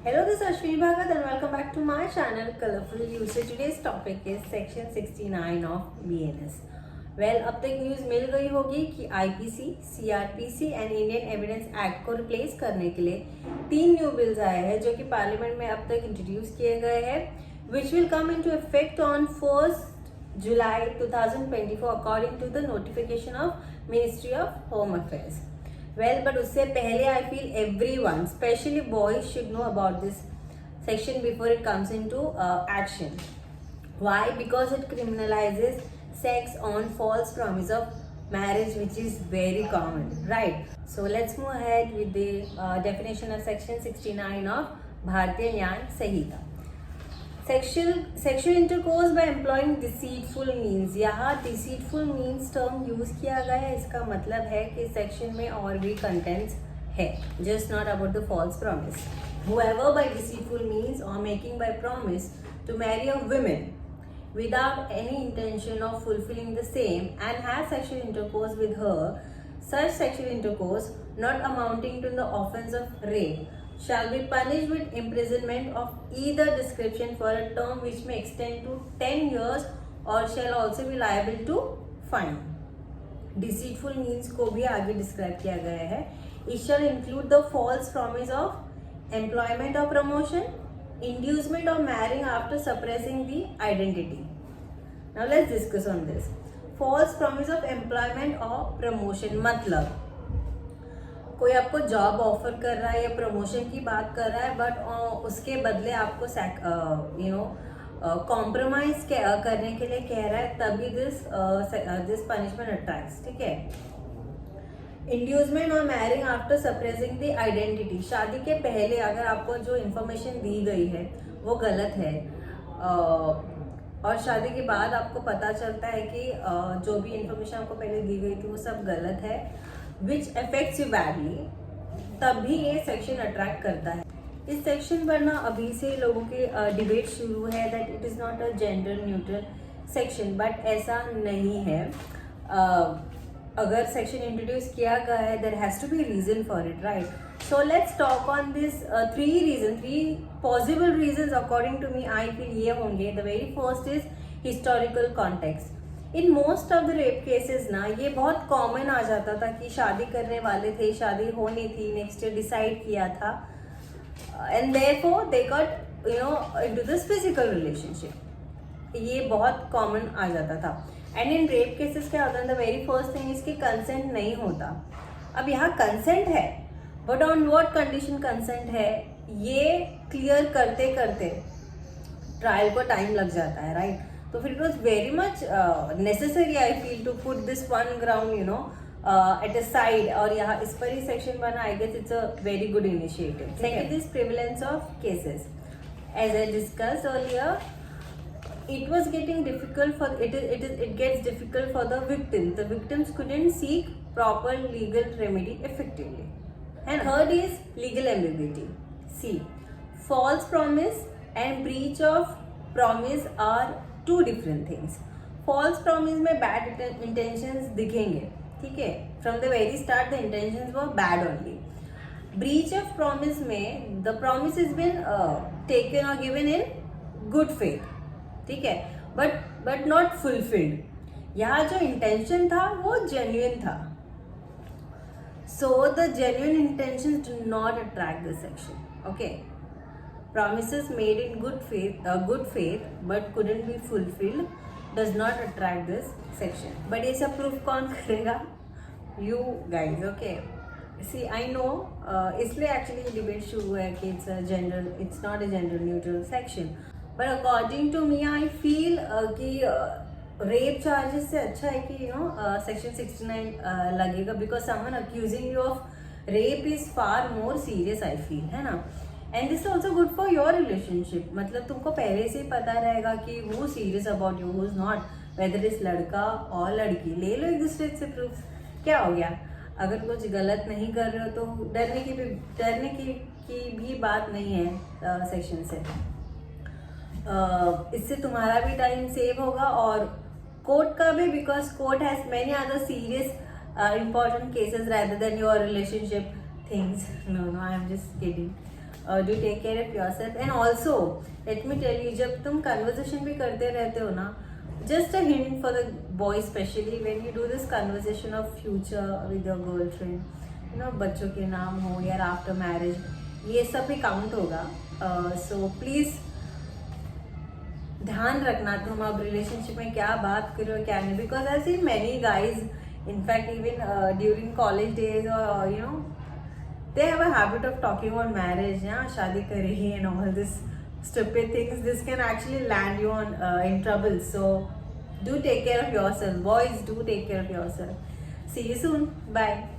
Hello, this is Ashwini Bhagat and welcome back to my channel Colorful News. So today's topic is Section 69 of BNS. Well, अब तक news मिल गई होगी कि IPC, CrPC and Indian evidence act को replace करने के लिए 3 new bills आए हैं जो कि पार्लियामेंट में अब तक इंट्रोड्यूस किए गए हैं, which will come into effect on 1 July 2024 according to the notification of ministry of home affairs. Well, but उससे पहले I feel everyone, especially boys, should know about this section before it comes into action. Why? Because it criminalizes sex on false promise of marriage, which is very common, right? So let's move ahead with the definition of section 69 of Bharatiya Nyan Sanhita. Sexual intercourse by employing deceitful means. यहाँ deceitful means term use किया गया है. इसका मतलब है कि section में और भी कंटेंट्स है, just not about the false promise. Whoever by deceitful means or making by promise to marry a woman without any intention of fulfilling the same and has sexual intercourse with her, such sexual intercourse not amounting to the offense of rape shall be punished with imprisonment of either description for a term which may extend to 10 years or shall also be liable to fine. Deceitful means को भी आगे describe किया गया है. It shall include the false promise of employment or promotion, inducement of marrying after suppressing the identity. Now let's discuss on this. False promise of employment or promotion मतलब कोई आपको job offer कर रहा है या प्रमोशन की बात कर रहा है, बट उसके बदले आपको कॉम्प्रोमाइज करने के लिए कह रहा है, तभी दिस पनिशमेंट अट्रैक्ट्स. ठीक है. इंड्यूसमेंट और marrying after suppressing the identity. शादी के पहले अगर आपको जो इंफॉर्मेशन दी गई है वो गलत है और शादी के बाद आपको पता चलता है कि जो भी इंफॉर्मेशन आपको पहले दी गई थी वो सब गलत है, विच अफेक्ट्स यू बैडली, तभी ये सेक्शन अट्रैक्ट करता है. इस सेक्शन पर ना अभी से लोगों के डिबेट शुरू है that it is not a gender neutral section, but ऐसा नहीं है. अगर सेक्शन इंट्रोड्यूस किया गया है there has to be reason for it, right? So let's talk on this 3 possible reason according to me. I feel ये होंगे. The very first is historical context. In most of the rape cases ना ये बहुत common आ जाता था कि शादी करने वाले थे, शादी होनी थी, नेक्स्ट ईयर डिसाइड किया था, and therefore they got into this physical relationship. ये बहुत कॉमन आ जाता था. एंड इन रेप केसेस क्या होता है, द वेरी फर्स्ट थिंग इसकी कंसेंट नहीं होता. अब यहाँ कंसेंट है, but on what condition consent है ये क्लियर करते करते ट्रायल को टाइम लग जाता है, राइट? तो फिर it was very much necessary I feel to put this one ground at a side. और यहाँ इस पर ही सेक्शन बना. I guess it's a very good initiative. Second is prevalence of cases. As I discuss earlier, it was getting difficult for it gets difficult for the victim. The victims couldn't seek proper legal remedy effectively. And third is legal ambiguity. C. False promise and breach of promise are two different things. False promise में bad intentions दिखेंगे, ठीक है? From the very start the intentions were bad only. Breach of promise में the promise has been taken or given in good faith, ठीक है, but not fulfilled. यहाँ जो intention था वो जेन्युइन था. So the genuine intention do not attract this section. Okay. Promises made in good faith but couldn't be fulfilled does not attract this section. But ये सब proof कौन करेगा? You guys, okay? See, I know इसलिए actually ये debate शुरू है कि it's not a gender neutral section. But according to me, I feel कि rape charges से अच्छा है कि section 69 लगेगा, because someone accusing you of rape is far more serious, I feel, है ना? And this also good for your relationship. मतलब तुमको पहले से ही पता रहेगा कि वो serious about you, who is not, whether is लड़का और लड़की. ले लो एक दूसरे से प्रूफ. क्या हो गया? अगर कुछ गलत नहीं कर रहे हो तो डरने की भी बात नहीं है सेक्शन से. इससे तुम्हारा भी टाइम सेव होगा और कोर्ट का भी, because court has many other serious important cases rather than your relationship things. No, I'm just kidding. Do take care of yourself. And also let me tell you, जब तुम conversation भी करते रहते हो ना, just a hint for the boys especially when you do this conversation of future with your girlfriend, you know, बच्चों के नाम हो या आफ्टर मैरिज, ये सब भी काउंट होगा. सो प्लीज ध्यान रखना तुम अब रिलेशनशिप में क्या बात कर रहे हो क्या नहीं, because I seen many guys, in fact even during college days और you know they have a habit of talking about marriage, yeah, शादी करेगी and all this stupid things. This can actually land you on in trouble. So do take care of yourself, boys. Do take care of yourself. See you soon. Bye.